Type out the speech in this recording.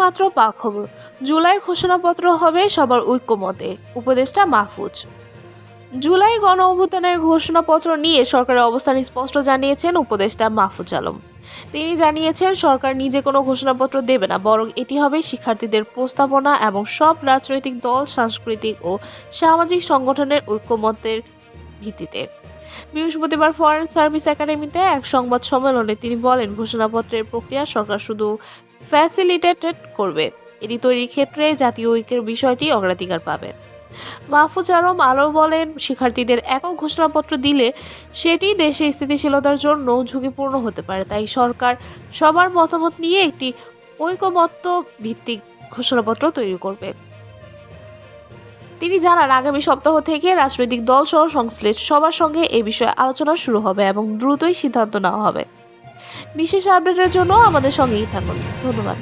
মাত্র পাক খবর। জুলাই ঘোষণাপত্র হবে সবার ঐক্যমতে, উপদেষ্টা মাহফুজ। জুলাই গণ অভ্যুত্থানের ঘোষণাপত্র নিয়ে সরকারের অবস্থান স্পষ্ট জানিয়েছেন উপদেষ্টা মাহফুজ আলম। তিনি জানিয়েছেন, সরকার নিজে কোনো ঘোষণাপত্র দেবে না, বরং এটি হবে শিক্ষার্থীদের প্রস্তাবনা এবং সব রাজনৈতিক দল, সাংস্কৃতিক ও সামাজিক সংগঠনের ঐক্যমতের ভিত্তিতে। বৃহস্পতিবার ফরেন সার্ভিস একাডেমিতে এক সংবাদ সম্মেলনে তিনি বলেন, ঘোষণাপত্রের প্রক্রিয়া সরকার শুধু ফ্যাসিলিটেটেড করবে, এটি তৈরির ক্ষেত্রে জাতীয় ঐক্যের বিষয়টি অগ্রাধিকার পাবে। মাহফুজ আলম আরও বলেন, শিক্ষার্থীদের একক ঘোষণাপত্র দিলে সেটি দেশের স্থিতিশীলতার জন্য ঝুঁকিপূর্ণ হতে পারে, তাই সরকার সবার মতামত নিয়ে একটি ঐকমত্য ভিত্তিক ঘোষণাপত্র তৈরি করবে। তিনি জানান, আগামী সপ্তাহ থেকে রাজনৈতিক দল সহ সংশ্লিষ্ট সবার সঙ্গে এই বিষয়ে আলোচনা শুরু হবে এবং দ্রুতই সিদ্ধান্ত নেওয়া হবে। বিশেষ আপডেটের জন্য আমাদের সঙ্গেই থাকুন। ধন্যবাদ।